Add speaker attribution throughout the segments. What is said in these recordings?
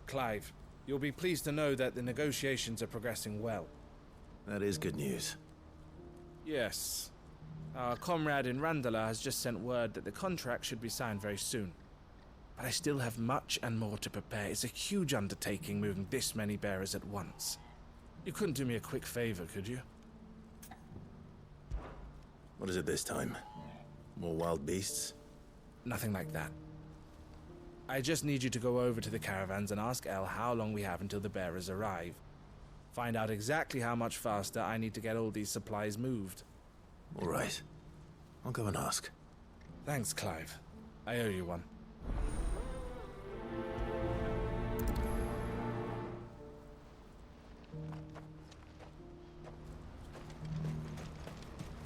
Speaker 1: Clive. You'll be pleased to know that the negotiations are progressing well.
Speaker 2: That is good news.
Speaker 1: Yes. Our comrade in Randala has just sent word that the contract should be signed very soon. But I still have much and more to prepare. It's a huge undertaking moving this many bearers at once. You couldn't do me a quick favor, could you?
Speaker 2: What is it this time? More wild beasts?
Speaker 1: Nothing like that. I just need you to go over to the caravans and ask El how long we have until the bearers arrive. Find out exactly how much faster I need to get all these supplies moved.
Speaker 2: All right. I'll go and ask.
Speaker 1: Thanks, Clive. I owe you one.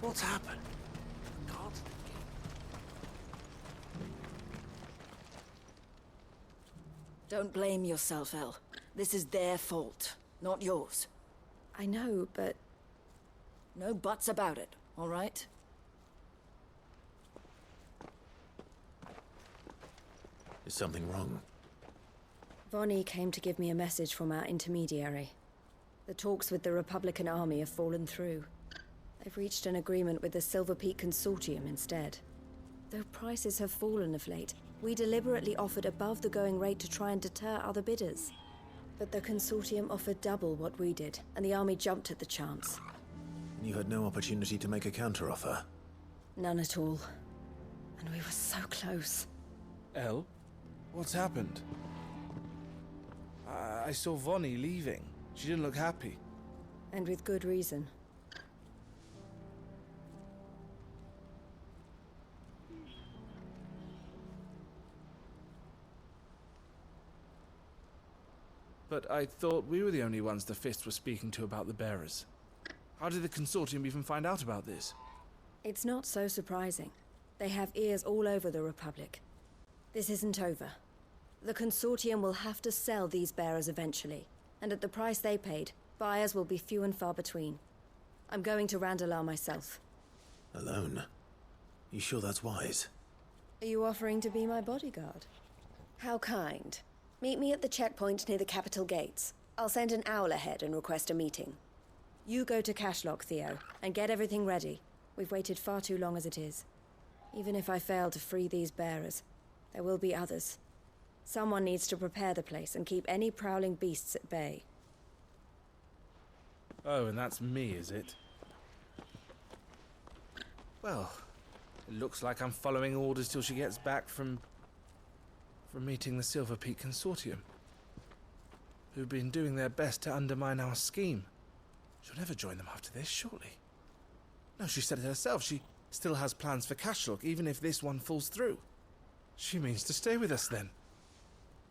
Speaker 2: What's happened?
Speaker 3: God. Don't blame yourself, El. This is their fault, not yours.
Speaker 4: I know, but...
Speaker 3: No buts about it, all right?
Speaker 2: Is something wrong?
Speaker 4: Vonnie came to give me a message from our intermediary. The talks with the Republican Army have fallen through. They've reached an agreement with the Silver Peak Consortium instead. Though prices have fallen of late, we deliberately offered above the going rate to try and deter other bidders. But the Consortium offered double what we did, and the Army jumped at the chance.
Speaker 2: You had no opportunity to make a counteroffer?
Speaker 4: None at all. And we were so close.
Speaker 1: El? What's happened? I saw Vonnie leaving. She didn't look happy.
Speaker 4: And with good reason.
Speaker 1: But I thought we were the only ones the Fist were speaking to about the bearers. How did the Consortium even find out about this?
Speaker 4: It's not so surprising. They have ears all over the Republic. This isn't over. The Consortium will have to sell these bearers eventually, and at the price they paid, buyers will be few and far between. I'm going to Randalar myself.
Speaker 2: Alone? You sure that's wise?
Speaker 4: Are you offering to be my bodyguard? How kind. Meet me at the checkpoint near the capital gates. I'll send an owl ahead and request a meeting. You go to Cashlock, Theo, and get everything ready. We've waited far too long as it is. Even if I fail to free these bearers, there will be others. Someone needs to prepare the place and keep any prowling beasts at bay.
Speaker 1: Oh, and that's me, is it? Well, it looks like I'm following orders till she gets back from meeting the Silver Peak Consortium, who've been doing their best to undermine our scheme. She'll never join them after this, surely. No, she said it herself. She still has plans for Cashlock, even if this one falls through. She means to stay with us, then.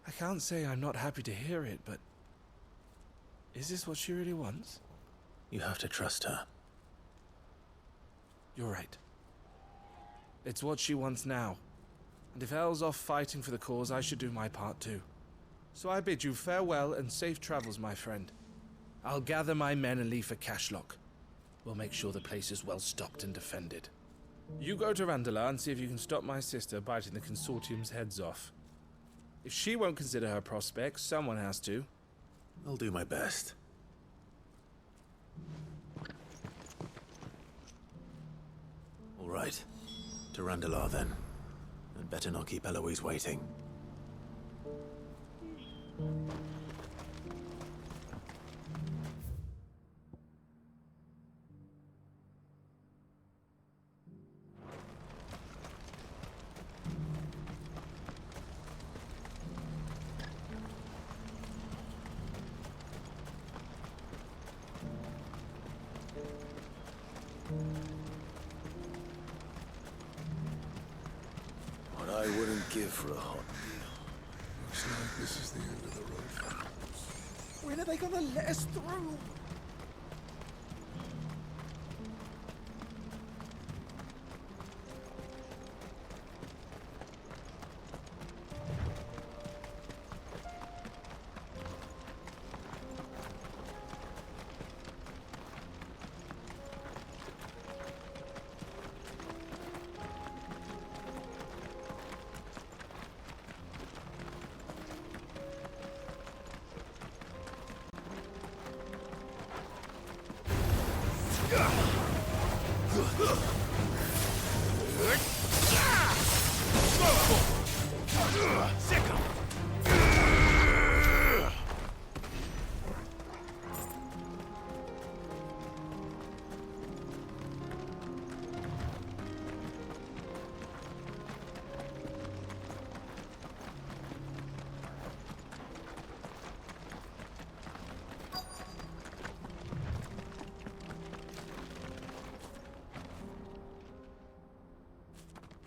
Speaker 1: I can't say I'm not happy to hear it, but... is this what she really wants?
Speaker 2: You have to trust her.
Speaker 1: You're right. It's what she wants now. And if Elle's off fighting for the cause, I should do my part too. So I bid you farewell and safe travels, my friend. I'll gather my men and leave for Cashlock. We'll make sure the place is well stocked and defended. You go to Randalar and see if you can stop my sister biting the Consortium's heads off. If she won't consider her prospects, someone has to.
Speaker 2: I'll do my best. All right. To Randalar, then. I'd better not keep Eloise waiting.
Speaker 5: What I wouldn't give for a hot meal.
Speaker 6: Looks like this is the end of the road for us.
Speaker 1: When are they gonna let us through?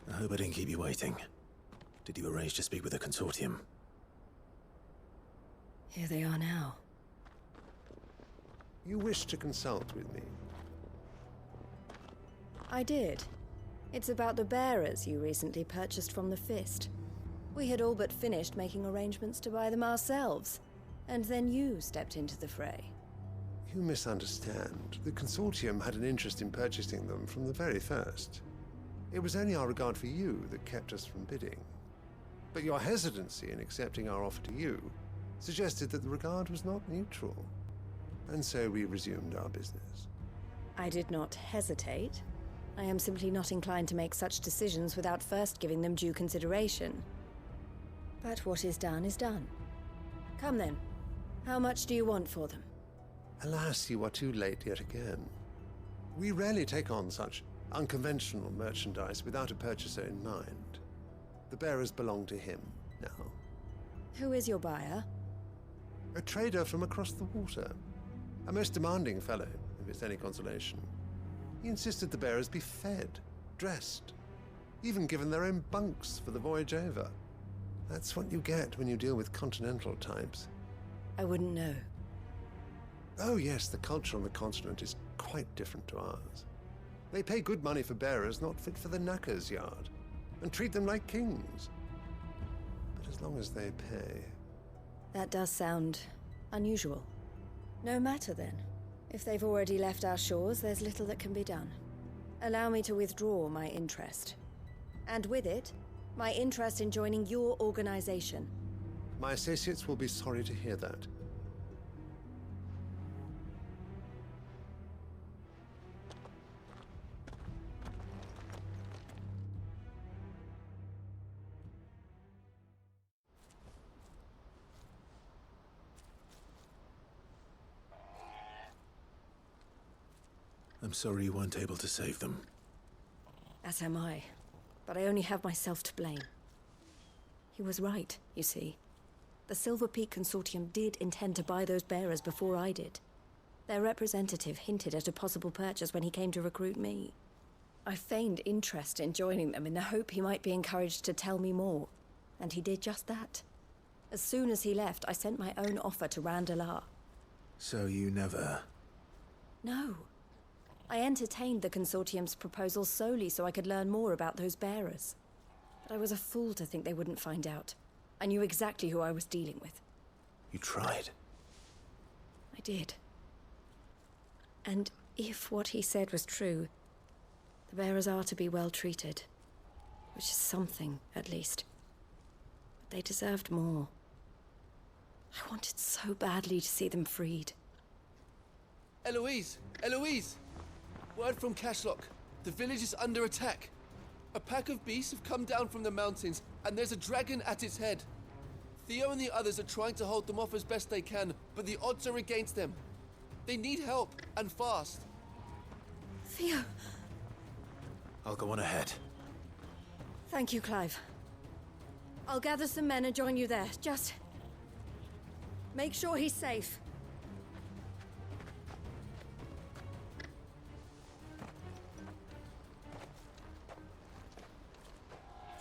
Speaker 2: I hope I didn't keep you waiting. Did you arrange to speak with the consortium?
Speaker 4: Here they are now.
Speaker 6: You wish to consult with me?
Speaker 4: I did. It's about the bearers you recently purchased from the Fist. We had all but finished making arrangements to buy them ourselves, and then you stepped into the fray.
Speaker 6: You misunderstand. The consortium had an interest in purchasing them from the very first. It was only our regard for you that kept us from bidding. But your hesitancy in accepting our offer to you suggested that the regard was not mutual. And so we resumed our business.
Speaker 4: I did not hesitate. I am simply not inclined to make such decisions without first giving them due consideration. But what is done is done. Come then. How much do you want for them?
Speaker 6: Alas, you are too late yet again. We rarely take on such unconventional merchandise without a purchaser in mind. The bearers belong to him now.
Speaker 4: Who is your buyer?
Speaker 6: A trader from across the water. A most demanding fellow, if it's any consolation. He insisted the bearers be fed, dressed, even given their own bunks for the voyage over. That's what you get when you deal with continental types.
Speaker 4: I wouldn't know.
Speaker 6: Oh yes, the culture on the continent is quite different to ours. They pay good money for bearers not fit for the knacker's yard, and treat them like kings. But as long as they pay...
Speaker 4: That does sound unusual. No matter then. If they've already left our shores, there's little that can be done. Allow me to withdraw my interest. And with it, my interest in joining your organization.
Speaker 6: My associates will be sorry to hear that.
Speaker 2: I'm sorry you weren't able to save them.
Speaker 4: As am I. But I only have myself to blame. He was right, you see. The Silver Peak Consortium did intend to buy those bearers before I did. Their representative hinted at a possible purchase when he came to recruit me. I feigned interest in joining them in the hope he might be encouraged to tell me more. And he did just that. As soon as he left, I sent my own offer to Randalar.
Speaker 2: So you never...
Speaker 4: No. I entertained the Consortium's proposal solely so I could learn more about those bearers. But I was a fool to think they wouldn't find out. I knew exactly who I was dealing with.
Speaker 2: You tried.
Speaker 4: I did. And if what he said was true, the bearers are to be well treated. Which is something, at least. But they deserved more. I wanted so badly to see them freed.
Speaker 7: Eloise! Eloise! Word from Cashlock. The village is under attack. A pack of beasts have come down from the mountains, and there's a dragon at its head. Theo and the others are trying to hold them off as best they can, but the odds are against them. They need help, and fast.
Speaker 4: Theo!
Speaker 2: I'll go on ahead.
Speaker 4: Thank you, Clive. I'll gather some men and join you there. Just... make sure he's safe.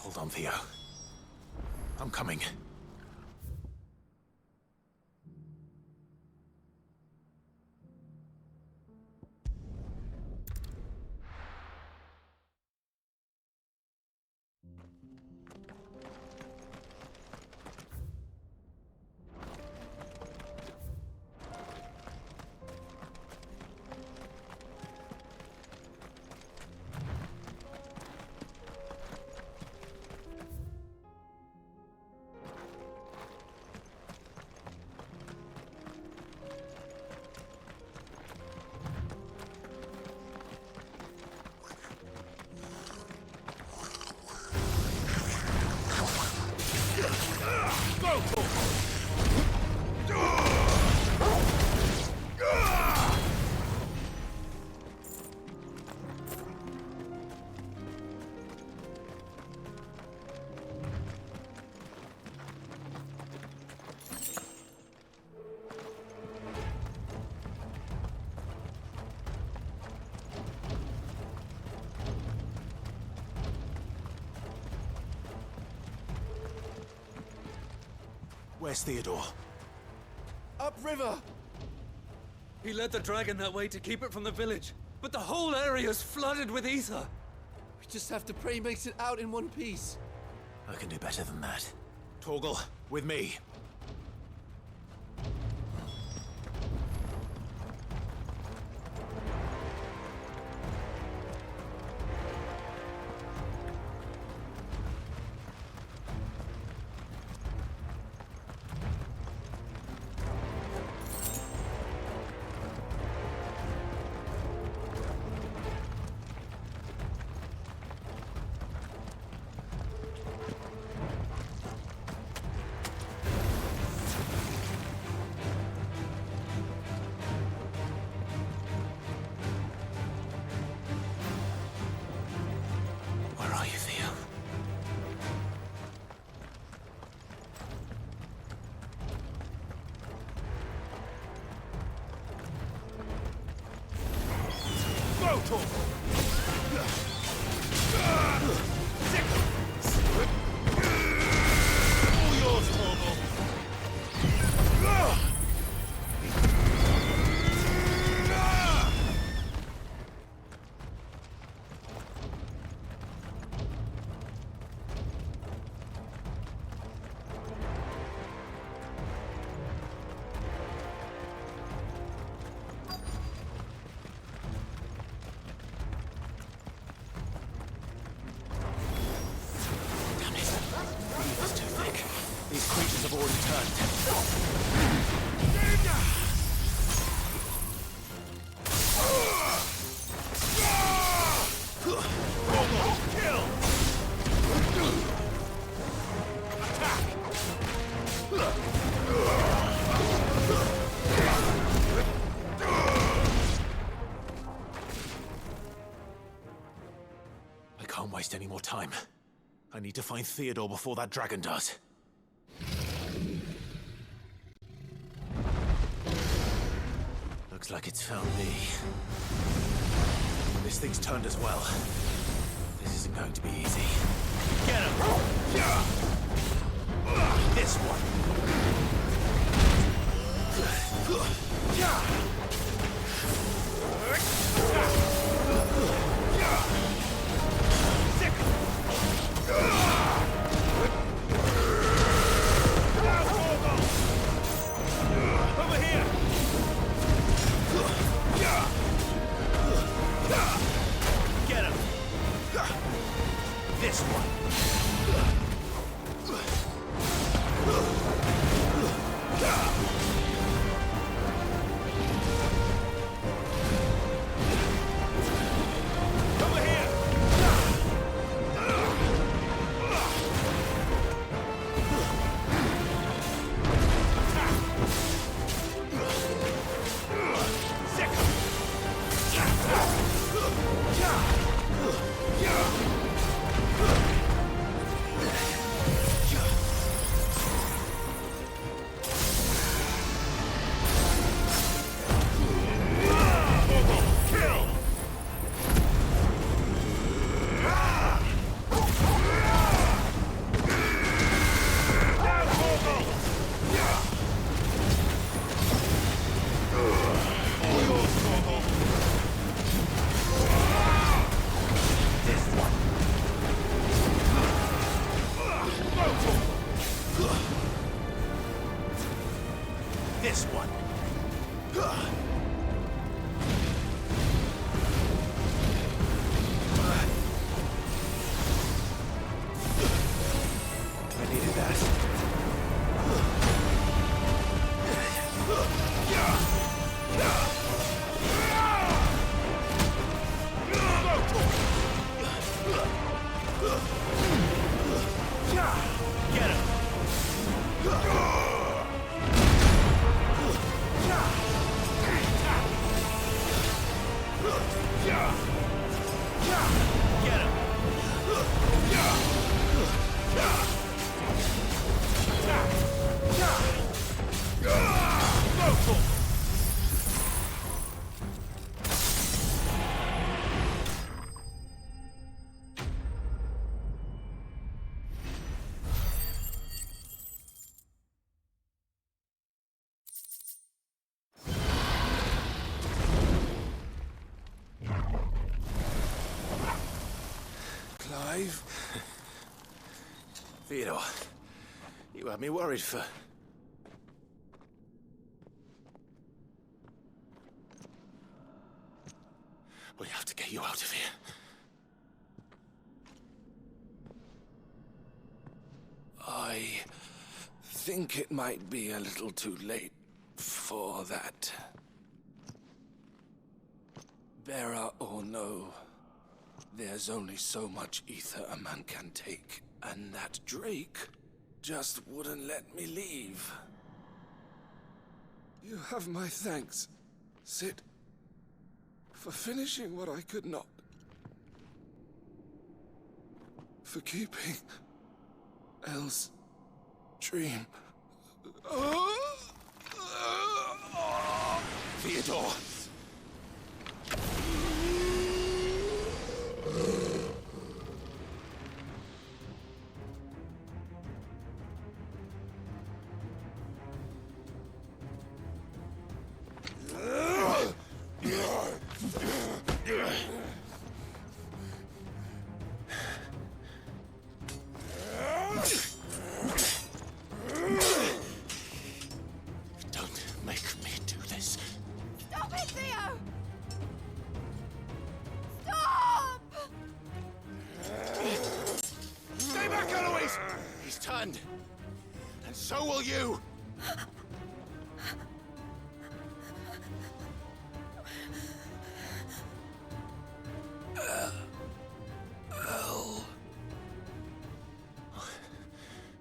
Speaker 2: Hold on, Theo. I'm coming. Where's Theodore?
Speaker 7: Upriver!
Speaker 8: He led the dragon that way to keep it from the village, but the whole area's flooded with ether.
Speaker 7: We just have to pray he makes it out in one piece.
Speaker 2: I can do better than that. Torgal, with me. Where are you, Theo? Go, Torgal! All yours, Torgal! These creatures have already turned. I can't waste any more time. I need to find Theodore before that dragon does. Looks like it's found me. This thing's turned as well. This isn't going to be easy. Get him! This one! Over here! Get him! This one!
Speaker 1: Clive.
Speaker 2: Theodore, you had me worried for... We have to get you out of here.
Speaker 1: I think it might be a little too late for that. Bearer or no, there's only so much ether a man can take, and that Drake just wouldn't let me leave. You have my thanks, Sid, for finishing what I could not. For keeping Elle's dream.
Speaker 2: Theodore! Don't make me do this.
Speaker 3: Stop it, Theo! Stop!
Speaker 2: Stay back, Eloise! He's turned. And so will you!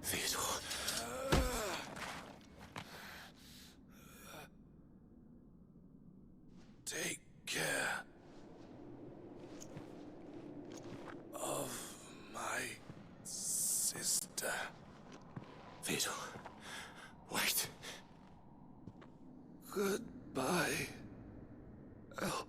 Speaker 2: Theodore.
Speaker 1: Take care of my sister.
Speaker 2: Theodore. Wait.
Speaker 1: Goodbye, Elle.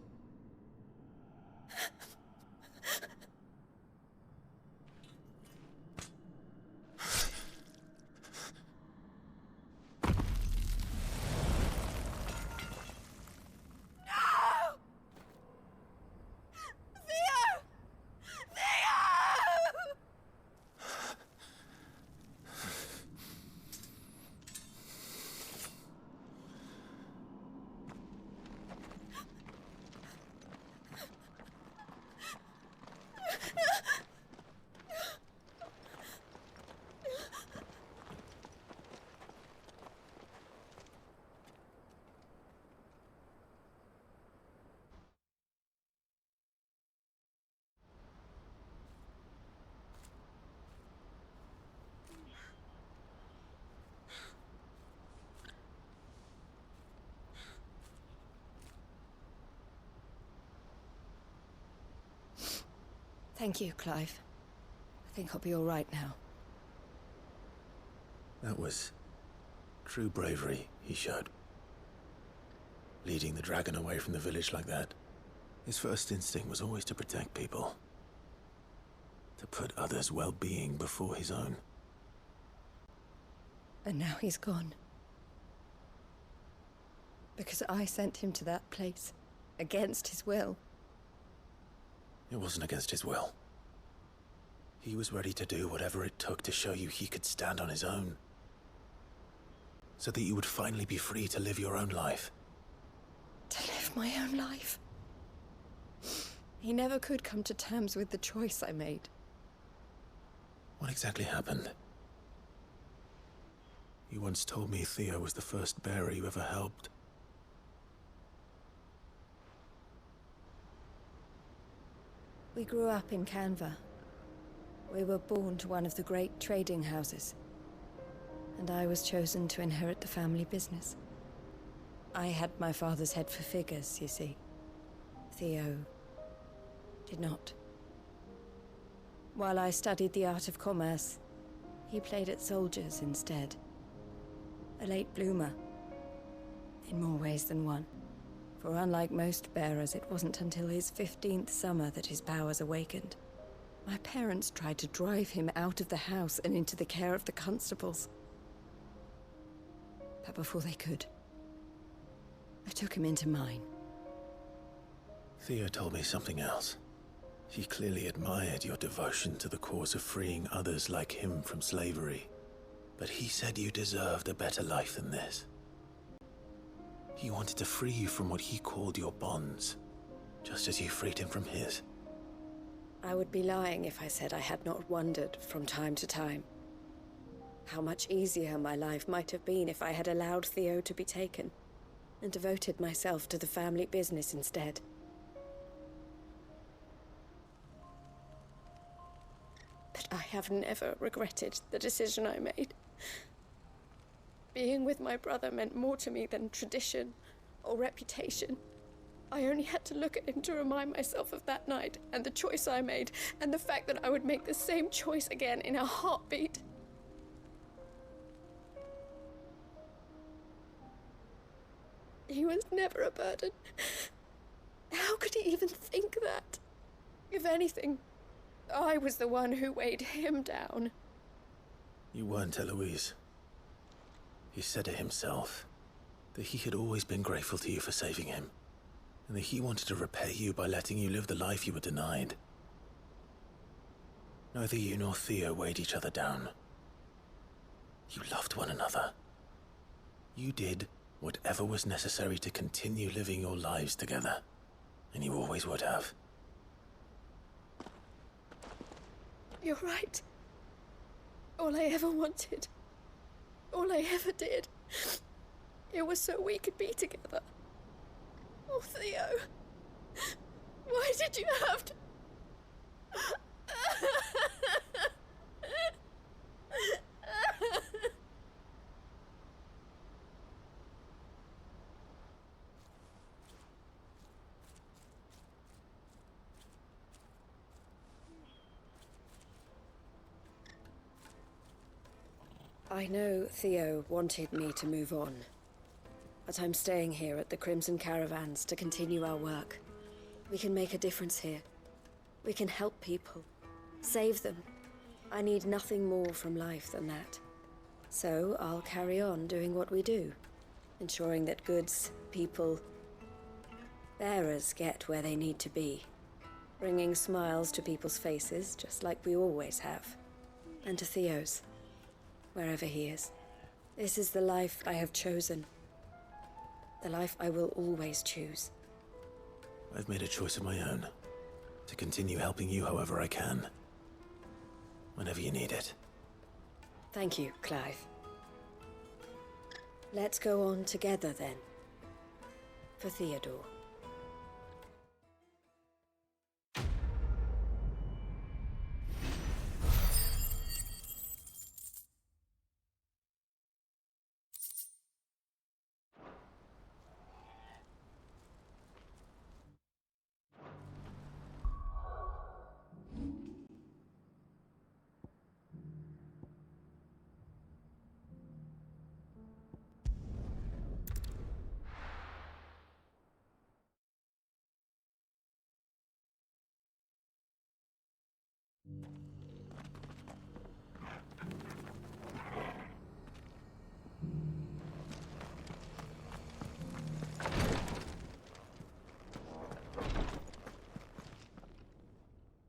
Speaker 4: Thank you, Clive. I think I'll be all right now.
Speaker 2: That was true bravery he showed. Leading the dragon away from the village like that. His first instinct was always to protect people. To put others' well-being before his own.
Speaker 4: And now he's gone. Because I sent him to that place, against his will.
Speaker 2: It wasn't against his will. He was ready to do whatever it took to show you he could stand on his own. So that you would finally be free to live your own life.
Speaker 4: To live my own life. He never could come to terms with the choice I made.
Speaker 2: What exactly happened? You once told me Theo was the first bearer you ever helped.
Speaker 4: We grew up in Canva. We were born to one of the great trading houses. And I was chosen to inherit the family business. I had my father's head for figures, you see. Theo did not. While I studied the art of commerce, he played at soldiers instead. A late bloomer, in more ways than one. For unlike most bearers, it wasn't until his 15th summer that his powers awakened. My parents tried to drive him out of the house and into the care of the constables. But before they could, I took him into mine.
Speaker 2: Theo told me something else. He clearly admired your devotion to the cause of freeing others like him from slavery. But he said you deserved a better life than this. He wanted to free you from what he called your bonds, just as you freed him from his.
Speaker 4: I would be lying if I said I had not wondered from time to time how much easier my life might have been if I had allowed Theo to be taken and devoted myself to the family business instead. But I have never regretted the decision I made. Being with my brother meant more to me than tradition or reputation. I only had to look at him to remind myself of that night and the choice I made, and the fact that I would make the same choice again in a heartbeat. He was never a burden. How could he even think that? If anything, I was the one who weighed him down.
Speaker 2: You weren't, Eloise. He said it himself, that he had always been grateful to you for saving him, and that he wanted to repay you by letting you live the life you were denied. Neither you nor Theo weighed each other down. You loved one another. You did whatever was necessary to continue living your lives together, and you always would have.
Speaker 4: You're right. All I ever wanted, all I ever did, it was so we could be together. Oh, Theo, why did you have to... I know Theo wanted me to move on, but I'm staying here at the Crimson Caravans to continue our work. We can make a difference here. We can help people, save them. I need nothing more from life than that. So I'll carry on doing what we do, ensuring that goods, people, bearers get where they need to be, bringing smiles to people's faces just like we always have, and to Theo's, wherever he is. This is the life I have chosen. The life I will always choose.
Speaker 2: I've made a choice of my own, to continue helping you however I can, whenever you need it.
Speaker 4: Thank you, Clive. Let's go on together then. For Theodore.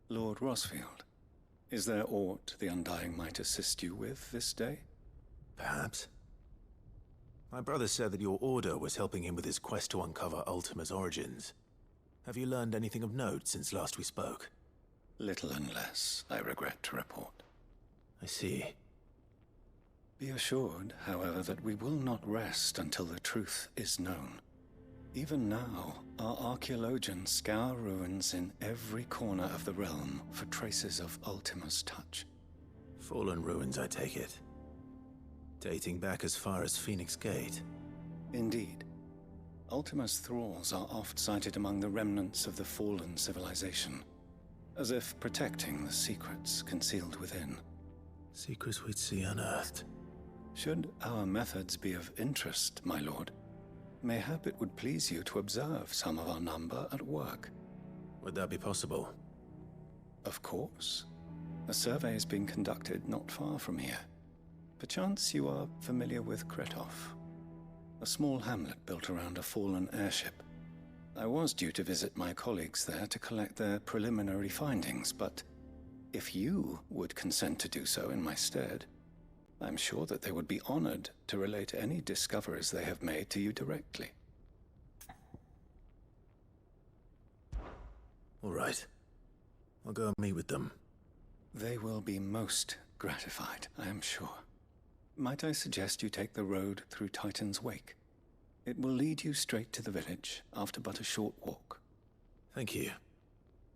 Speaker 9: Lord Rosfield, is there aught the Undying might assist you with this day?
Speaker 2: Perhaps. My brother said that your order was helping him with his quest to uncover Ultima's origins. Have you learned anything of note since last we spoke?
Speaker 9: Little and less, I regret to report.
Speaker 2: I see.
Speaker 9: Be assured, however, that we will not rest until the truth is known. Even now, our archaeologians scour ruins in every corner of the realm for traces of Ultima's touch.
Speaker 2: Fallen ruins, I take it. Dating back as far as Phoenix Gate.
Speaker 9: Indeed. Ultima's thralls are oft sighted among the remnants of the fallen civilization, as if protecting the secrets concealed within.
Speaker 2: Secrets we'd see unearthed.
Speaker 9: Should our methods be of interest, my lord, mayhap it would please you to observe some of our number at work.
Speaker 2: Would that be possible?
Speaker 9: Of course. A survey is being conducted not far from here. Perchance you are familiar with Kretov, a small hamlet built around a fallen airship. I was due to visit my colleagues there to collect their preliminary findings, but if you would consent to do so in my stead, I'm sure that they would be honored to relate any discoveries they have made to you directly.
Speaker 2: All right. I'll go and meet with them.
Speaker 9: They will be most gratified, I am sure. Might I suggest you take the road through Titan's Wake? It will lead you straight to the village after but a short walk.
Speaker 2: Thank you.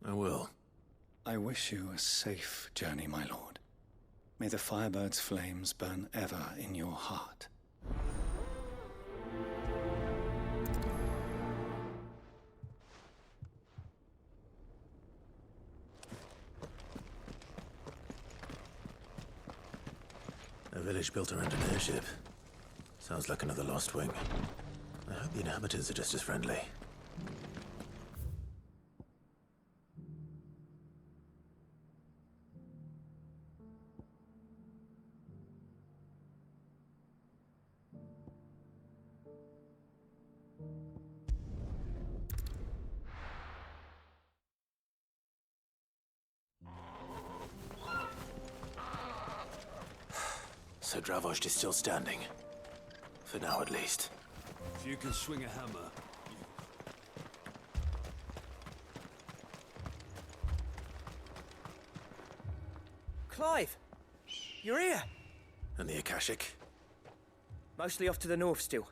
Speaker 2: I will.
Speaker 9: I wish you a safe journey, my lord. May the Firebird's flames burn ever in your heart.
Speaker 2: A village built around an airship. Sounds like another lost wing. I hope the inhabitants are just as friendly. So Dravost is still standing. For now, at least.
Speaker 5: If you can swing a hammer.
Speaker 10: Clive! You're here!
Speaker 2: And the Akashic?
Speaker 10: Mostly off to the north still.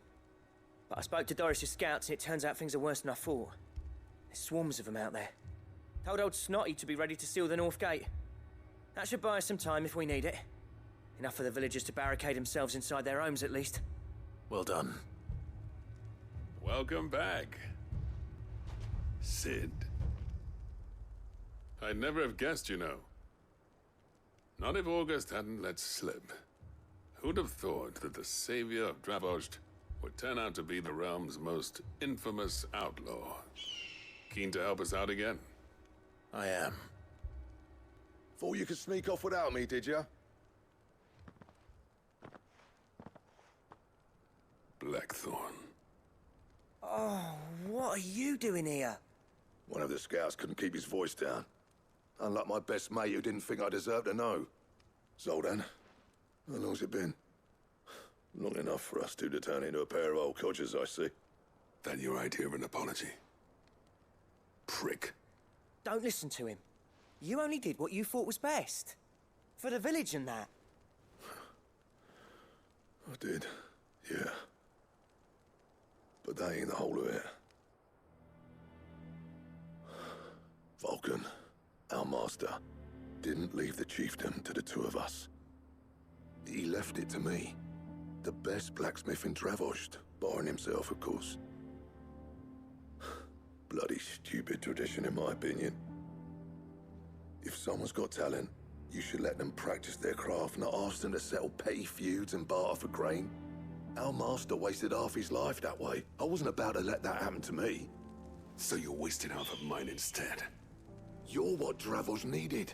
Speaker 10: But I spoke to Doris's scouts and it turns out things are worse than I thought. There's swarms of them out there. Told old Snotty to be ready to seal the north gate. That should buy us some time if we need it. Enough for the villagers to barricade themselves inside their homes at least.
Speaker 2: Well done.
Speaker 11: Welcome back, Sid. I'd never have guessed, you know. Not if August hadn't let slip. Who'd have thought that the savior of Dravost would turn out to be the realm's most infamous outlaw? Keen to help us out again?
Speaker 2: I am.
Speaker 5: Thought you could sneak off without me, did you?
Speaker 11: Blackthorn.
Speaker 10: Oh, what are you doing here?
Speaker 5: One of the scouts couldn't keep his voice down. Unlike my best mate who didn't think I deserved to know. Zoldan, how long's it been? Long enough for us two to turn into a pair of old codgers, I see.
Speaker 11: That your idea of an apology? Prick.
Speaker 10: Don't listen to him. You only did what you thought was best. For the village and that.
Speaker 5: I did, yeah. But that ain't the whole of it. Vulcan, our master, didn't leave the chiefdom to the two of us. He left it to me. The best blacksmith in Dravost, barring himself, of course. Bloody stupid tradition, in my opinion. If someone's got talent, you should let them practice their craft, not ask them to settle petty feuds and barter for grain. Our master wasted half his life that way. I wasn't about to let that happen to me.
Speaker 11: So you wasted half of mine instead.
Speaker 5: You're what Dravost needed.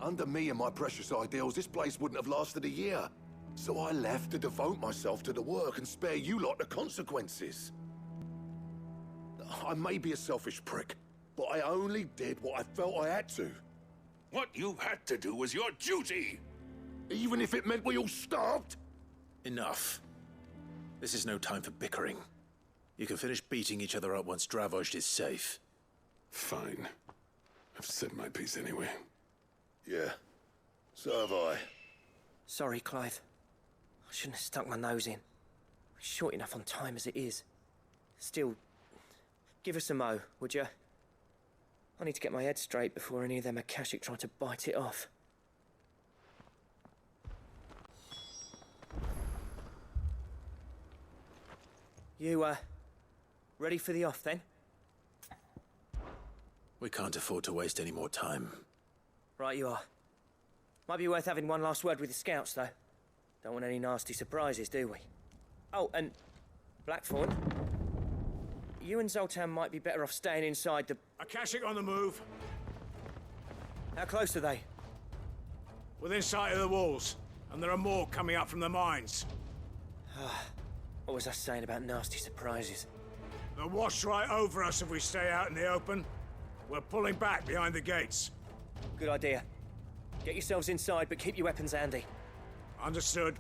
Speaker 5: Under me and my precious ideals, this place wouldn't have lasted a year. So I left to devote myself to the work and spare you lot the consequences. I may be a selfish prick, but I only did what I felt I had to.
Speaker 11: What you had to do was your duty!
Speaker 5: Even if it meant we all starved?
Speaker 2: Enough. This is no time for bickering. You can finish beating each other up once Dravost is safe.
Speaker 11: Fine. I've said my piece anyway.
Speaker 5: Yeah. So have I.
Speaker 10: Sorry, Clive. I shouldn't have stuck my nose in. We're short enough on time as it is. Still, give us a mo, would you? I need to get my head straight before any of them Akashic try to bite it off. You, ready for the off, then?
Speaker 2: We can't afford to waste any more time.
Speaker 10: Right you are. Might be worth having one last word with the scouts, though. Don't want any nasty surprises, do we? Oh, and Blackthorn, you and Zoltan might be better off staying inside the...
Speaker 12: Akashic on the move.
Speaker 10: How close are they?
Speaker 12: Within sight of the walls. And there are more coming up from the mines.
Speaker 10: What was I saying about nasty surprises?
Speaker 12: They'll wash right over us if we stay out in the open. We're pulling back behind the gates.
Speaker 10: Good idea. Get yourselves inside, but keep your weapons handy.
Speaker 12: Understood.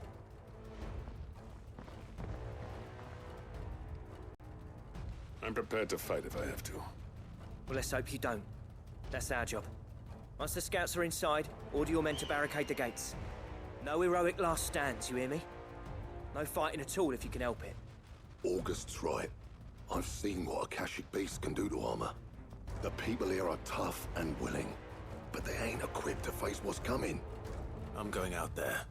Speaker 11: I'm prepared to fight if I have to.
Speaker 10: Well, let's hope you don't. That's our job. Once the scouts are inside, order your men to barricade the gates. No heroic last stands, you hear me? No fighting at all if you can help it.
Speaker 5: August's right. I've seen what Akashic beasts can do to armor. The people here are tough and willing, but they ain't equipped to face what's coming.
Speaker 2: I'm going out there.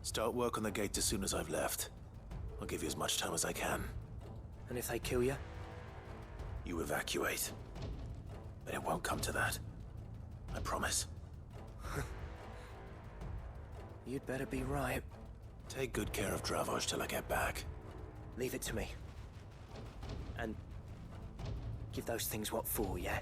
Speaker 2: Start work on the gate as soon as I've left. I'll give you as much time as I can.
Speaker 10: And if they kill you?
Speaker 2: You evacuate. But it won't come to that. I promise.
Speaker 10: You'd better be right.
Speaker 2: Take good care of Dravoj till I get back.
Speaker 10: Leave it to me. And give those things what for, yeah?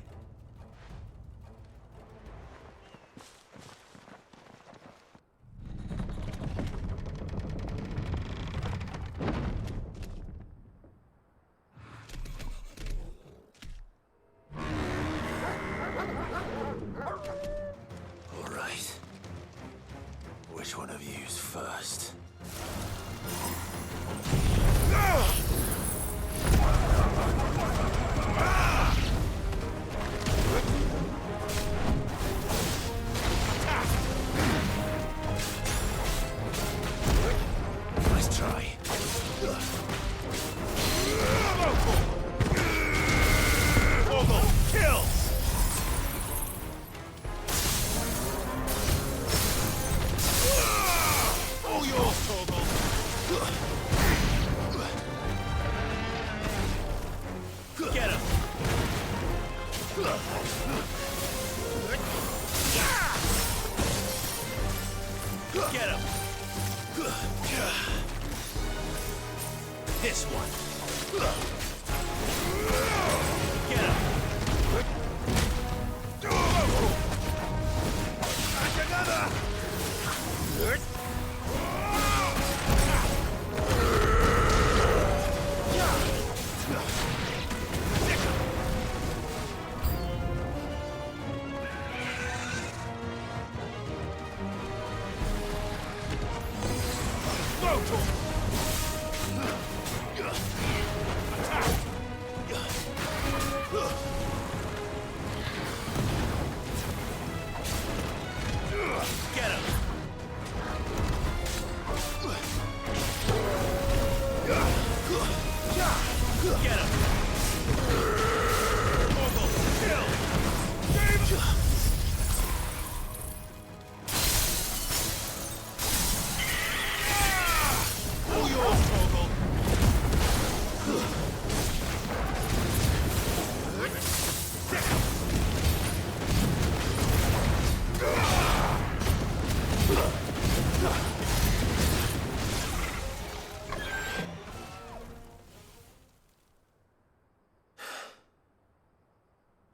Speaker 2: All right. Which one of you's first? Nice try.
Speaker 12: Kill!
Speaker 2: All yours, Torgal.
Speaker 12: Get him! Get him! This one. Get him! And another! Get him! Get him! Kill! All yours, Torgal!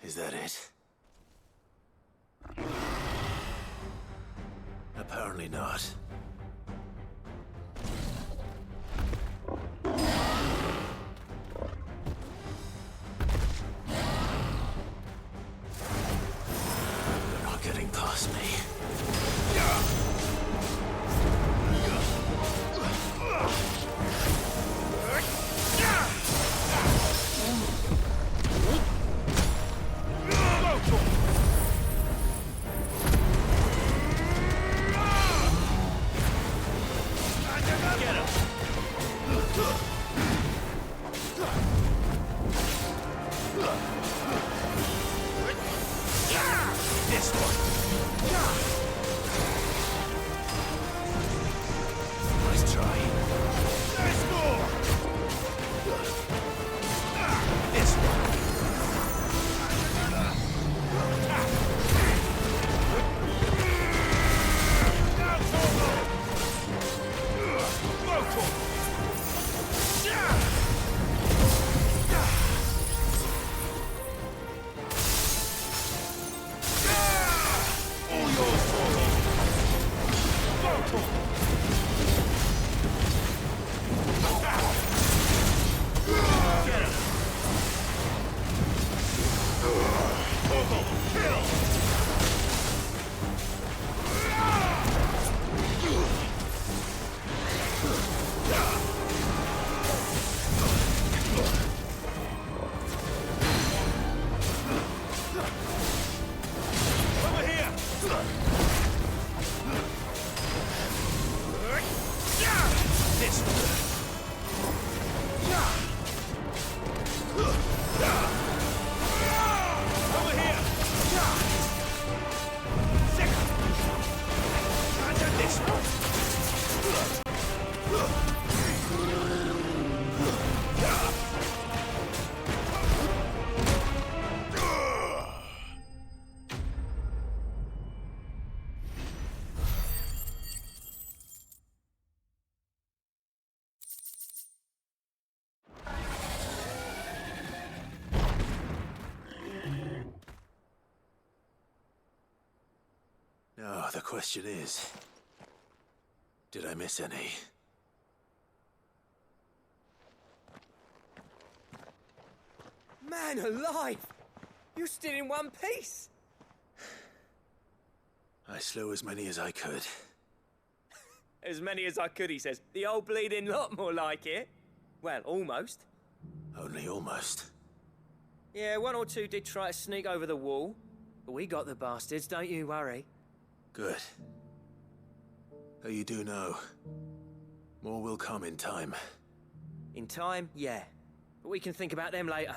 Speaker 2: Is that it? Apparently not. They're not getting past me.
Speaker 12: Get him! This one.
Speaker 2: Nice try.
Speaker 12: There's more! This one. Now, Torgal! Local! All yours,
Speaker 2: question is, did I miss any?
Speaker 10: Man alive! You're still in one piece!
Speaker 2: I slew as many as I could.
Speaker 10: As many as I could, he says. The old bleeding lot, more like it. Well, almost.
Speaker 2: Only almost.
Speaker 10: Yeah, one or two did try to sneak over the wall. But we got the bastards, don't you worry.
Speaker 2: Good. Though you do know, more will come in time.
Speaker 10: In time, yeah. But we can think about them later.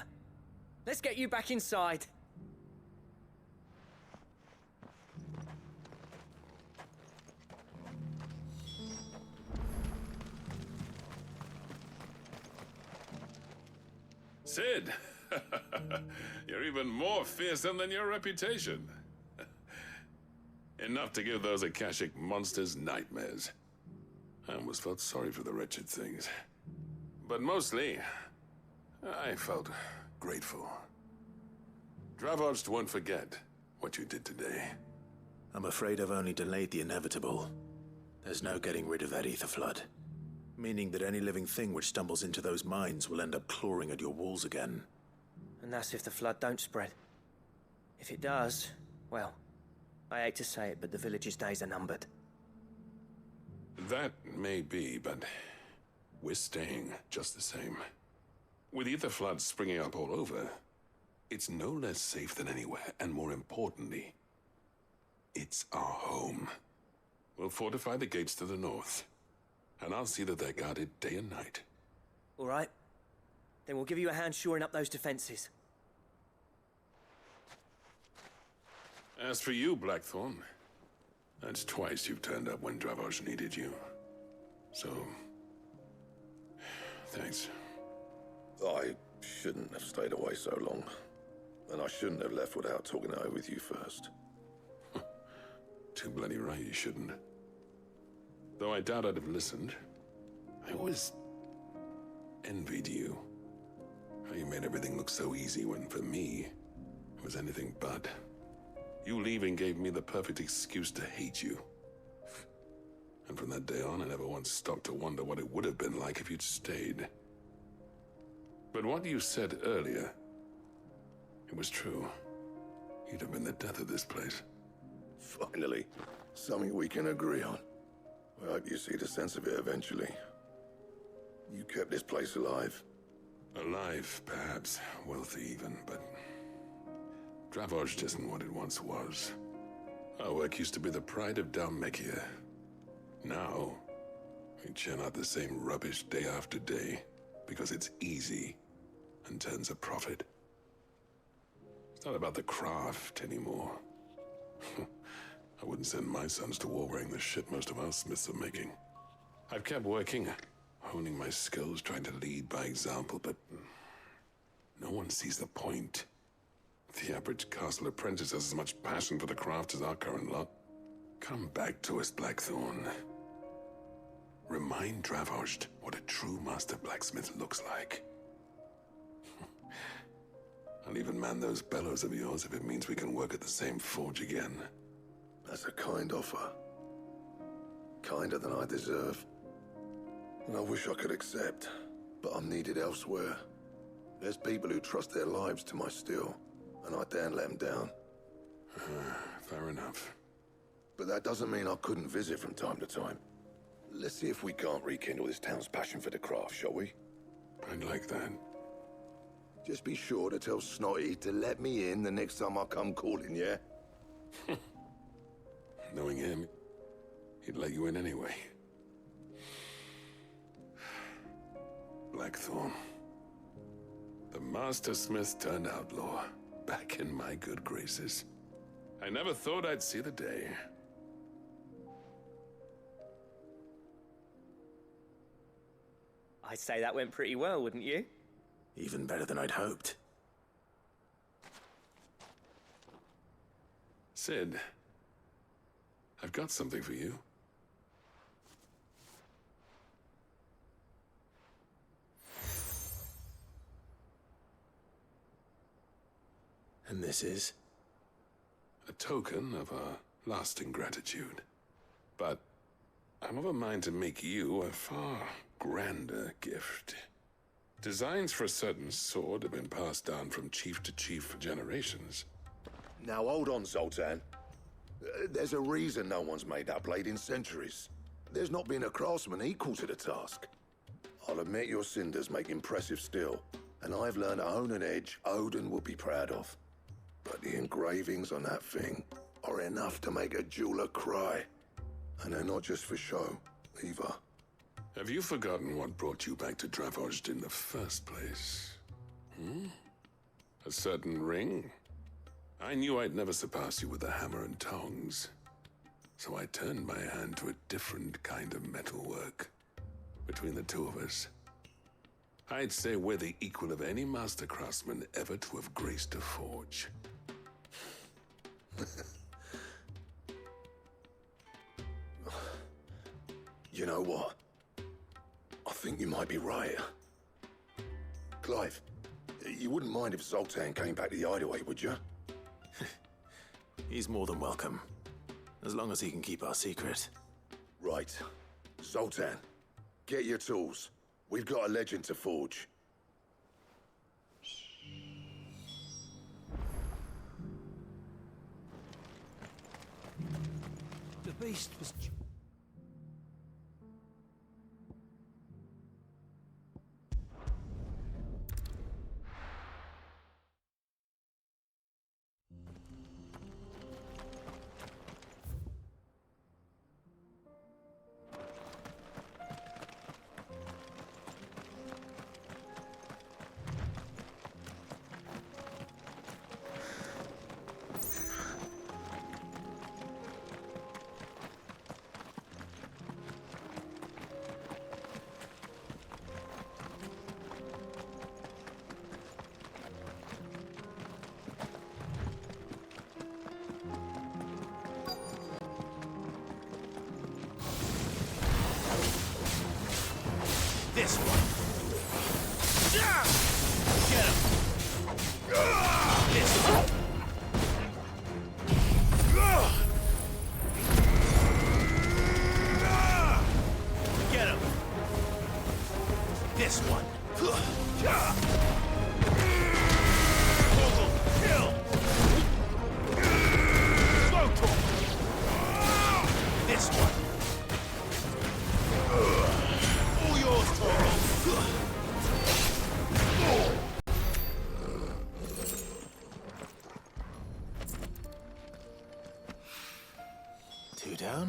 Speaker 10: Let's get you back inside.
Speaker 11: Sid! You're even more fearsome than your reputation. Enough to give those Akashic monsters nightmares. I almost felt sorry for the wretched things. But mostly, I felt grateful. Dravoged won't forget what you did today.
Speaker 2: I'm afraid I've only delayed the inevitable. There's no getting rid of that ether flood. Meaning that any living thing which stumbles into those mines will end up clawing at your walls again.
Speaker 10: And that's if the flood don't spread. If it does, well, I hate to say it, but the village's days are numbered.
Speaker 11: That may be, but we're staying just the same. With ether floods springing up all over, it's no less safe than anywhere, and more importantly, it's our home. We'll fortify the gates to the north, and I'll see that they're guarded day and night.
Speaker 10: All right. Then we'll give you a hand shoring up those defenses.
Speaker 11: As for you, Blackthorn, that's twice you've turned up when Dravos needed you. So, thanks.
Speaker 5: I shouldn't have stayed away so long. And I shouldn't have left without talking it over with you first.
Speaker 11: Too bloody right you shouldn't. Though I doubt I'd have listened. I always envied you. How you made everything look so easy when, for me, it was anything but. You leaving gave me the perfect excuse to hate you. And from that day on, I never once stopped to wonder what it would have been like if you'd stayed. But what you said earlier, it was true. You'd have been the death of this place.
Speaker 5: Finally, something we can agree on. I hope you see the sense of it eventually. You kept this place alive.
Speaker 11: Alive, perhaps. Wealthy even, but Dravos isn't what it once was. Our work used to be the pride of Dalmekia. Now, we churn out the same rubbish day after day because it's easy and turns a profit. It's not about the craft anymore. I wouldn't send my sons to war wearing the shit most of our smiths are making. I've kept working, honing my skills, trying to lead by example, but no one sees the point. The average castle apprentice has as much passion for the craft as our current lot. Come back to us, Blackthorn. Remind Dravoged what a true master blacksmith looks like. I'll even man those bellows of yours if it means we can work at the same forge again.
Speaker 5: That's a kind offer. Kinder than I deserve. And I wish I could accept, but I'm needed elsewhere. There's people who trust their lives to my steel, and I daren't let them down.
Speaker 11: Fair enough.
Speaker 5: But that doesn't mean I couldn't visit from time to time. Let's see if we can't rekindle this town's passion for the craft, shall we?
Speaker 11: I'd like that.
Speaker 5: Just be sure to tell Snotty to let me in the next time I come calling, yeah?
Speaker 11: Knowing him, he'd let you in anyway. Blackthorn. The Master Smith turned outlaw, back in my good graces. I never thought I'd see the day.
Speaker 10: I'd say that went pretty well, wouldn't you?
Speaker 2: Even better than I'd hoped.
Speaker 11: Sid, I've got something for you.
Speaker 2: And this is?
Speaker 11: A token of our lasting gratitude. But I'm of a mind to make you a far grander gift. Designs for a certain sword have been passed down from chief to chief for generations.
Speaker 5: Now hold on, Zoltan. There's a reason no one's made that blade in centuries. There's not been a craftsman equal to the task. I'll admit your cinders make impressive steel, and I've learned to hone an edge Odin will be proud of. But the engravings on that thing are enough to make a jeweler cry. And they're not just for show, either.
Speaker 11: Have you forgotten what brought you back to Dravozd in the first place? A certain ring? I knew I'd never surpass you with the hammer and tongs. So I turned my hand to a different kind of metalwork. Between the two of us, I'd say we're the equal of any master craftsman ever to have graced a forge.
Speaker 5: You know what? I think you might be right. Clive, you wouldn't mind if Zoltan came back to the Hideaway, would you?
Speaker 2: He's more than welcome, as long as he can keep our secret.
Speaker 5: Right. Zoltan, get your tools. We've got a legend to forge.
Speaker 12: The beast was... This one. Get him. This one. Get him. This one. Kill. Slow talk. This one. All yours, Toro.
Speaker 2: Two down.